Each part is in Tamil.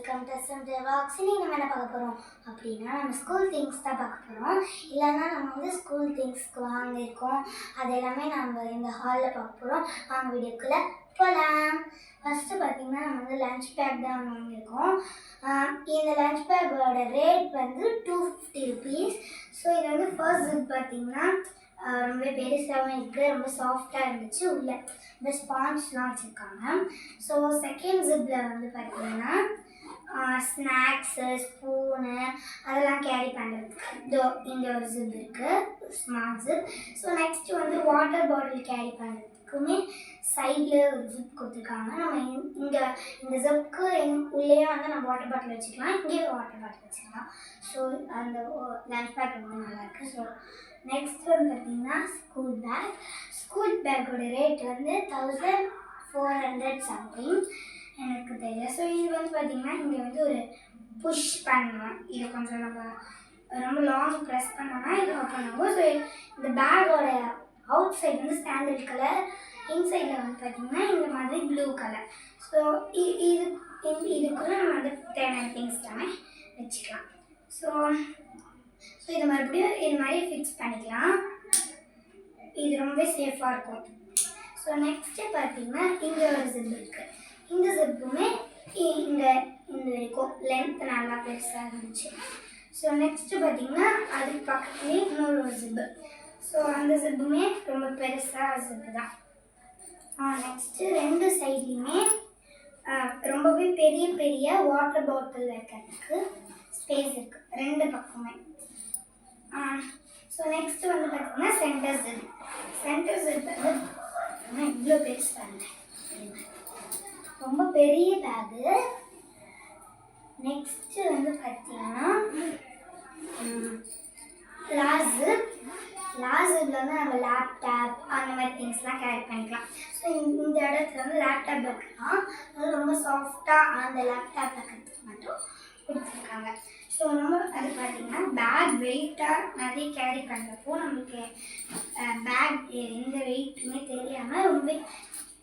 Welcome to SMJ Vlogs. இன்னைக்கு நம்ம என்ன பார்க்க போகிறோம் அப்படின்னா நம்ம ஸ்கூல் திங்ஸ் தான் பார்க்க போகிறோம். இல்லைன்னா நம்ம வந்து ஸ்கூல் திங்ஸ்க்கு வாங்கியிருக்கோம், அது எல்லாமே நம்ம இந்த ஹாலில் பார்க்க போகிறோம். வாங்க வீடியோக்குள்ளே போகலாம். ஃபஸ்ட்டு பார்த்திங்கன்னா நம்ம வந்து லஞ்ச் பேக் தான் வாங்கியிருக்கோம். இந்த லஞ்ச் பேக்கோட ரேட் வந்து 250 rupees. ஸோ இது வந்து ஃபர்ஸ்ட் ஜிப் பார்த்திங்கன்னா ரொம்ப பெருசாகவும் இருக்குது, ரொம்ப சாஃப்டாக இருந்துச்சு, உள்ள இந்த ஸ்பான்ஸ்லாம் வச்சுருக்காங்க. ஸோ செகண்ட் ஜிப்பில் வந்து பார்த்திங்கன்னா ஸ்நாக்ஸு, ஸ்பூனு அதெல்லாம் கேரி பண்ணுறதுக்கு இங்கே ஒரு ஜிப் இருக்குது, ஸ்மால் ஜிப். ஸோ நெக்ஸ்ட்டு வந்து வாட்டர் பாட்டில் கேரி பண்ணுறதுக்குமே சைடில் ஒரு ஜிப் கொடுத்துருக்காங்க. நம்ம இங்கே இந்த ஜிப்புக்கு உள்ளேயே வந்து நம்ம வாட்டர் பாட்டில் வச்சுக்கலாம், இங்கேயே வாட்டர் பாட்டில் வச்சுக்கலாம். ஸோ அந்த லஞ்ச் பேக் ரொம்ப நல்லாயிருக்கு. ஸோ நெக்ஸ்ட் வந்து பார்த்திங்கன்னா ஸ்கூல் பேக்கோட ரேட் வந்து 1400 சம்திங் எனக்கு தெரியல. ஸோ இது வந்து பார்த்திங்கன்னா இங்கே வந்து ஒரு புஷ் பண்ணணும், இது கொஞ்சம் நம்ம ரொம்ப லாங் ப்ரெஸ் பண்ணோன்னா இது ஓப்பன் ஆகும். ஸோ இந்த பேக்கோட அவுட் சைடு வந்து சாண்டல் கலர், இன்சைடில் வந்து பார்த்திங்கன்னா இந்த மாதிரி ப்ளூ கலர். ஸோ இதுக்குள்ளே நம்ம வந்து தேவையான திங்ஸ் எல்லாமே வச்சுக்கலாம். ஸோ இது மறுபடியும் இது மாதிரி ஃபிக்ஸ் பண்ணிக்கலாம், இது ரொம்ப சேஃபாக இருக்கும். ஸோ நெக்ஸ்ட்டு பார்த்திங்கன்னா இங்கே ஒரு ஜிப் இருக்குது. இந்த ஜிப்புமே இங்கே இந்த வரைக்கும் லென்த் நல்லா பெருசாக இருந்துச்சு. ஸோ நெக்ஸ்ட்டு பார்த்திங்கன்னா அதுக்கு பக்கத்துலேயே இன்னொரு ஒரு ஜிப்பு. ஸோ அந்த ஜிப்புமே ரொம்ப பெருசாக ஜிப்பு தான். நெக்ஸ்ட்டு ரெண்டு சைட்லேயுமே ரொம்பவே பெரிய பெரிய வாட்டர் பாட்டில் வைக்கிறதுக்கு ஸ்பேஸ் இருக்குது ரெண்டு பக்கமே. ஸோ நெக்ஸ்ட்டு வந்து பார்த்திங்கன்னா சென்டர் ஜிப் வந்து இவ்வளோ பெருசாக ரொம்ப பெரிய பேகு. நெக்ஸ்ட்டு வந்து பார்த்திங்கன்னா லாஸ்ட் ஜிப்பில் வந்து நம்ம லேப்டாப் அந்த மாதிரி திங்ஸ்லாம் கேரி பண்ணிக்கலாம். ஸோ இந்த இடத்துல வந்து லேப்டாப் வைக்கலாம், அது ரொம்ப சாஃப்டாக அந்த லேப்டாப் வைக்கிறதுக்கு மட்டும் கொடுத்துருக்காங்க. ஸோ நம்ம அது பார்த்திங்கன்னா பேக் வெயிட்டாக நிறைய கேரி பண்ணுறப்போ நம்மளுக்கு பேக் எந்த வெயிட்டுமே தெரியாமல்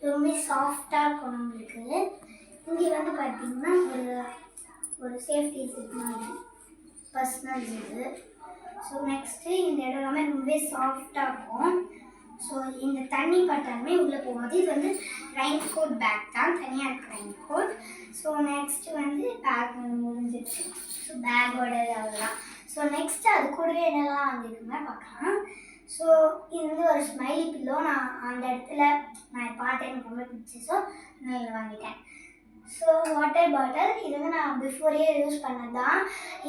ரொம்ப சாஃப்டாக இருக்கும் நம்மளுக்கு. இங்கே வந்து பார்த்திங்கன்னா ஒரு சேஃப்டி ஜிப் மாதிரி பர்சனல் ஜிப்பு. ஸோ நெக்ஸ்ட்டு இந்த இடம் எல்லாமே ரொம்பவே சாஃப்டாக இருக்கும். ஸோ இந்த தண்ணி பட்டாலுமே உள்ளே போகும்போது இது வந்து ரெயின் கோட் பேக் தான், தனியாக இருக்குது ரெயின் கோட். ஸோ நெக்ஸ்ட்டு வந்து பேக் முடிஞ்சிடுச்சு. ஸோ பேக்கோட அவ்வளோதான். ஸோ நெக்ஸ்ட்டு அது கூடவே என்னெல்லாம் வாங்கியிருக்குன்னா பார்க்கலாம். ஸோ இது வந்து ஒரு ஸ்மைலி பில்லோ, நான் அந்த இடத்துல நான் பார்த்தேன், எனக்கு ரொம்ப பிடிச்சி, ஸோ நான் இதை வாங்கிட்டேன். ஸோ வாட்டர் பாட்டில் இது வந்து நான் பிஃபோரே யூஸ் பண்ணது தான்.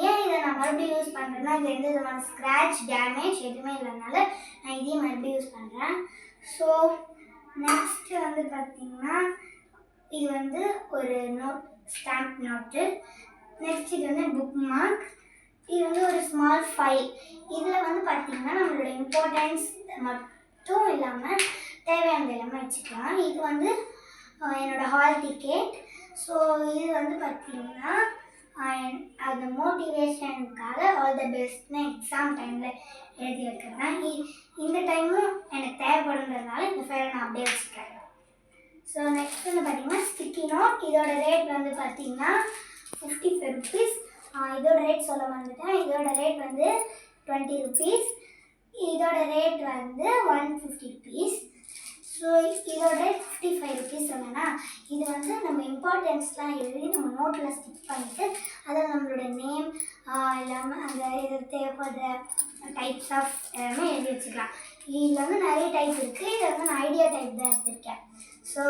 ஏன் இதை நான் மறுபடியும் யூஸ் பண்ணுறேன்னா இது எந்த விதமான ஸ்க்ராட்ச் டேமேஜ் எதுவுமே இல்லைனால நான் இதையும் மறுபடியும் யூஸ் பண்ணுறேன். ஸோ நெக்ஸ்ட்டு வந்து பார்த்திங்கன்னா இது வந்து ஒரு ஸ்டாம்ப் நோட்டு. நெக்ஸ்ட் இது வந்து புக் மார்க். இது வந்து ஒரு ஸ்மால் ஃபைல். இதில் வந்து பார்த்திங்கன்னா நம்மளோட இம்பார்ட்டன்ஸ் மட்டும் இல்லாமல் தேவையானது எல்லாமே வச்சுக்கலாம். இது வந்து என்னோடய ஹால் டிக்கெட். ஸோ இது வந்து பார்த்திங்கன்னா அந்த மோட்டிவேஷனுக்காக ஆல் த பெஸ்ட்னு எக்ஸாம் டைமில் எழுதி வைக்கிறேன். இந்த டைமும் எனக்கு தேவைப்படுன்றதுனால இந்த ஃபைலை நான் அப்படியே வச்சுக்கிறேன். ஸோ நெக்ஸ்ட் வந்து பார்த்திங்கன்னா ஸ்டிக்கி நோட். இதோட ரேட் வந்து பார்த்திங்கன்னா 55 rupees. இதோட ரேட் சொல்ல வந்துட்டேன். இதோட ரேட் வந்து 20 rupees. இதோட ரேட் வந்து 150 rupees. ஸோ இதோட ரேட் 55 rupees சொன்னேன்னா இது வந்து நம்ம இம்பார்ட்டன்ஸ்லாம் எழுதி நம்ம நோட்டில் ஸ்டிக் பண்ணிவிட்டு அதில் நம்மளோட நேம் இல்லாமல் அந்த இது தேவைப்படுற டைப்ஸ் ஆஃப் எல்லாமே எழுதி வச்சுக்கலாம். இதில் வந்து நிறைய டைப் இருக்குது, இதை வந்து நான் ஐடியா டைப் தான் எடுத்திருக்கேன். ஸோ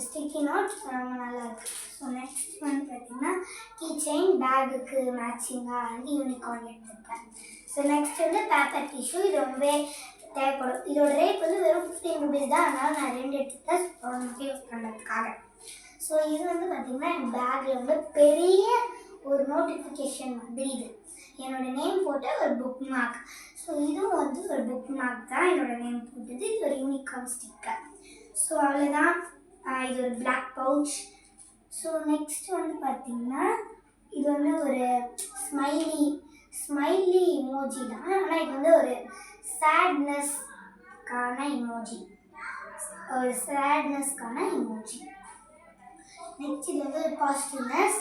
ஸ்டிக்கி நோட் ரொம்ப நல்லாயிருக்கு. ஸோ நெக்ஸ்ட் வந்து பார்த்திங்கன்னா கீ செயின், பேகுக்கு மேட்சிங்காக வந்து யூனிகார்ன் எடுத்துருக்கேன். ஸோ நெக்ஸ்ட் வந்து பேப்பர் டிஷ்யூ. இது ரொம்பவே தேவைப்படும். இதோட ரேட் வந்து வெறும் 15 rupees தான், அதனால் நான் 2 எடுத்துட்டேன் யூஸ் பண்ணுறதுக்காக. ஸோ இது வந்து பார்த்திங்கன்னா என் பேக்கில் வந்து பெரிய ஒரு நோட்டிஃபிகேஷன் மாதிரி, இது என்னோடய நேம் போட்ட ஒரு புக் மார்க். ஸோ இதுவும் வந்து ஒரு புக் மார்க் தான், என்னோடய நேம் போட்டது. இது ஒரு யூனிகார்ன் ஸ்டிக்கர். ஸோ அவ்வளோதான். இது ஒரு பிளாக் பவுச். ஸோ நெக்ஸ்ட் வந்து பார்த்திங்கன்னா இது வந்து ஒரு ஸ்மைலி இமோஜி தான், ஆனால் இது வந்து ஒரு சேட்னஸ்க்கான இமோஜி. நெக்ஸ்ட் இது வந்து ஒரு பாசிட்டிவ்னஸ்.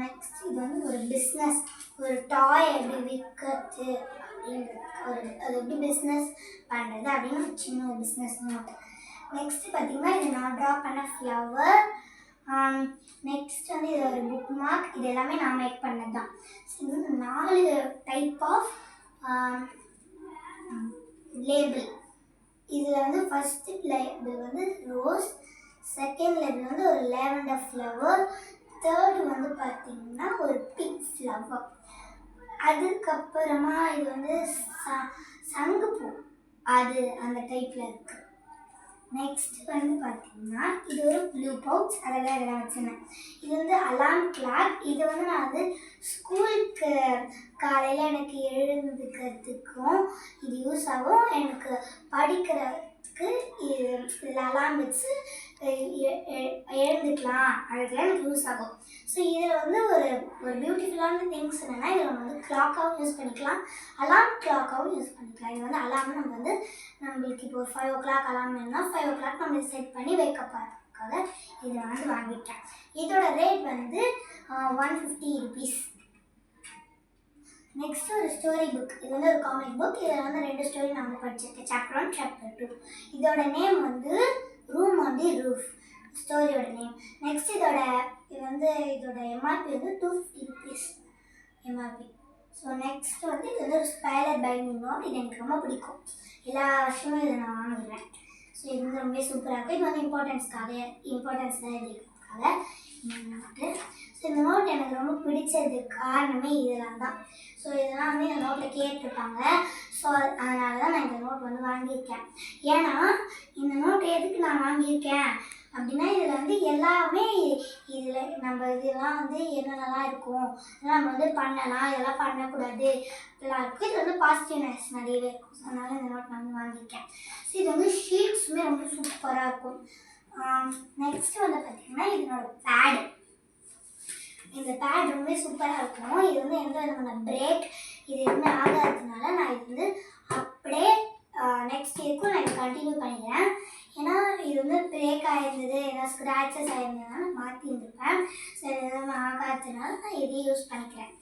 நெக்ஸ்ட் இது வந்து ஒரு பிஸ்னஸ், ஒரு டாய் எப்படி விற்கிறது அப்படின்றது, அது எப்படி பிஸ்னஸ் பண்ணுறது அப்படின்னு ஒரு சின்ன ஒரு பிஸ்னஸ் நோட். நெக்ஸ்ட் பார்த்தீங்கன்னா இது நான் ட்ரா பண்ண ஃப்ளவர். நெக்ஸ்ட் வந்து இது ஒரு புக் மார்க். இது எல்லாமே நான் மேக் பண்ணது தான். ஸோ இது வந்து 4 டைப் ஆஃப் லேபிள். இதில் வந்து ஃபஸ்ட்டு லேபிள் வந்து ரோஸ், செகண்ட் லேபிள் வந்து ஒரு லேவெண்டர் ஃப்ளவர், தேர்டு வந்து பார்த்தீங்கன்னா ஒரு பிங்க் ஃப்ளவர். அதுக்கப்புறமா இது வந்து சங்குப்பூ, அது அந்த டைப்பில் இருக்குது. நெக்ஸ்ட் வந்து பார்த்தீங்கன்னா இது ஒரு ப்ளூ பவுச், அதெல்லாம் இதெல்லாம் வச்சுருந்தேன். இது வந்து அலார்ம் கிளாக். இது வந்து நான் வந்து ஸ்கூலுக்கு காலையில் எனக்கு எழுந்துக்கிறதுக்கும் இது யூஸ் ஆகும், எனக்கு படிக்கிறதுக்கு இதில் அலார்ம் வச்சு எழுந்துக்கலாம், அதுக்கெல்லாம் எனக்கு யூஸ் ஆகும். ஸோ இதில் வந்து ஒரு பியூட்டிஃபுல்லான திங்ஸ் என்னென்னா இதில் நம்ம வந்து கிளாக்காகவும் யூஸ் பண்ணிக்கலாம், அலார்ம் கிளாக்காகவும் யூஸ் பண்ணிக்கலாம். இது வந்து அலார்ம் நம்ம வந்து நம்மளுக்கு இப்போ 5 o'clock அலார்ம் வேணும்னா 5 o'clock நம்ம செட் பண்ணி வைக்கப் போகிறதுக்காக இதை வந்து வாங்கிட்டேன். இதோட ரேட் வந்து 150 rupees. நெக்ஸ்ட் ஒரு ஸ்டோரி புக். இது வந்து ஒரு காமிக் புக். இதில் வந்து 2 ஸ்டோரி நான் வந்து படிச்சிருக்கேன், சாப்டர் 1 சாப்டர் 2. இதோட நேம் வந்து ரூம் ஆன் தி ரூஃப், ஸ்டோரியோட நேம். நெக்ஸ்ட் இதோட எம்ஆர்பி வந்து 250 rupees எம்ஆர்பி. ஸோ நெக்ஸ்ட் வந்து இது வந்து ஒரு ஸ்பைரல் பைண்டிங் நோட். இது எனக்கு ரொம்ப பிடிக்கும், எல்லா வருஷமும் இதை நான் வாங்குவேன். ஸோ இது வந்து ரொம்ப சூப்பராக இருக்குது. இது வந்து இம்பார்ட்டன்ஸ் தான் எழுதிக்கிறதுக்காக இந்த நோட்டு. ஸோ இந்த நோட் எனக்கு ரொம்ப பிடிச்சது காரணமே இதெல்லாம் தான். ஸோ இதெல்லாம் வந்து இந்த நோட்டில் கேட்டிருப்பாங்க. ஸோ அதனால தான் நான் இந்த நோட் வந்து வாங்கியிருக்கேன். ஏன்னா இந்த நோட் எதுக்கு நான் வாங்கியிருக்கேன் அப்படின்னா இதில் வந்து எல்லாமே இதில் நம்ம இதெல்லாம் வந்து என்னென்னலாம் இருக்கும், இதெல்லாம் நம்ம வந்து பண்ணலாம், இதெல்லாம் பண்ணக்கூடாது அப்படிலாம் இருக்குது. இது வந்து பாசிட்டிவ்னஸ் நிறையவே இருக்கும். ஸோ அதனால் இந்த நோட் நான் வந்து வாங்கியிருக்கேன். ஸோ இது வந்து ஷீட்ஸுமே ரொம்ப சூப்பராக இருக்கும். நெக்ஸ்ட் வந்து பார்த்திங்கன்னா இதனோட பேடு. இந்த பேட் ரொம்ப சூப்பராக இருக்கும். இது வந்து எந்த விதமான பிரேக் இது எதுவுமே ஆகாததுனால நான் இது வந்து அப்படியே நெக்ஸ்ட் இயர்க்கும் நான் இது கண்டினியூ பண்ணிக்கிறேன். ஏன்னா இது வந்து பிரேக் ஆகிருந்தது, ஏதாவது ஸ்க்ராச்சஸ் ஆகிருந்ததுனால நான் மாற்றி இருந்திருப்பேன். ஸோ இது எதுவுமே ஆகாததுனால நான் இதை யூஸ் பண்ணிக்கிறேன்.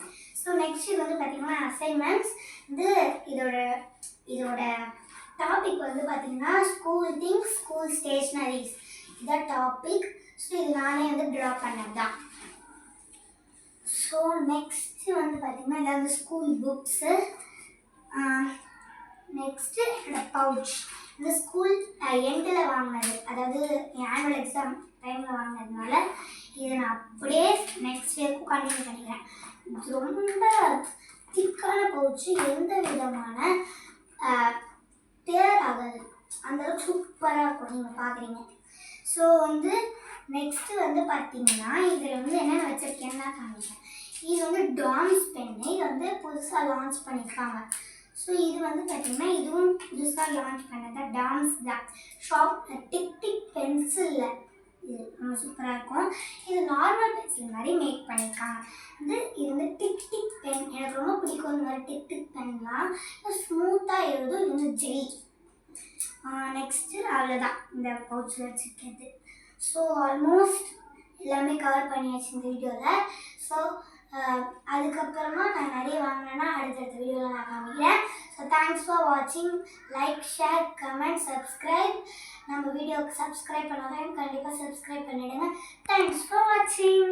ஸோ நெக்ஸ்ட் இது வந்து பார்த்திங்கன்னா அசைன்மெண்ட்ஸ். வந்து இதோட டாபிக் வந்து பார்த்திங்கன்னா ஸ்கூல் திங்ஸ், ஸ்கூல் ஸ்டேஷ்னரிஸ், இதான் டாபிக். ஸோ இது நானே வந்து ட்ரா பண்ணது தான். ஸோ நெக்ஸ்ட்டு வந்து பார்த்திங்கன்னா இதில் வந்து ஸ்கூல் புக்ஸு. நெக்ஸ்ட்டு என்னோடய பவுச். இந்த ஸ்கூல் எண்டில் வாங்கினது, அதாவது என் ஆனுவல் எக்ஸாம் டைமில் வாங்கினதுனால இதை நான் அப்படியே நெக்ஸ்ட் இயர்க்கும் கண்டினியூ பண்ணிக்கிறேன். இது ரொம்ப திக்கான பவுச்சு, எந்த விதமான டேர் ஆகாது, அந்தளவுக்கு சூப்பராக இருக்கும், நீங்கள் பார்க்குறீங்க. ஸோ வந்து நெக்ஸ்ட்டு வந்து பார்த்திங்கன்னா இதில் வந்து என்னென்ன வச்சுருக்கேன்னு தான் காமிக்கிறேன். இது வந்து டாம்ஸ் பென்னு. இது வந்து புதுசாக லான்ச் பண்ணியிருக்காங்க. ஸோ இது வந்து பார்த்திங்கன்னா இதுவும் புதுசாக லான்ச் பண்ணது டாம்ஸ் தான். டிக் பென்சிலில் இது ரொம்ப சூப்பராக இருக்கும். இது நார்மல் பென்சில் மாதிரி மேக் பண்ணியிருக்காங்க. இது வந்து டிக் பென் எனக்கு ரொம்ப பிடிக்கும். இந்த மாதிரி டிக் பென்லாம் ஸ்மூத்தாக எழுதும். இது வந்து ஜெல். நெக்ஸ்ட்டு அவ்வளோதான் இந்த பவுச்சில் வச்சுருக்கிறது. ஸோ ஆல்மோஸ்ட் எல்லாமே கவர் பண்ணியாச்சு இந்த வீடியோவில். ஸோ அதுக்கப்புறமா நான் நிறைய வாங்கினேன்னா அடுத்தடுத்த வீடியோவில் நான் காமிக்கிறேன். ஸோ தேங்க்ஸ் ஃபார் வாட்சிங். Like, share, comment, subscribe. நம்ம வீடியோவுக்கு சப்ஸ்கிரைப் பண்ணாலும் கண்டிப்பாக சப்ஸ்கிரைப் பண்ணிவிடுங்க. தேங்க்ஸ் ஃபார் வாட்சிங்.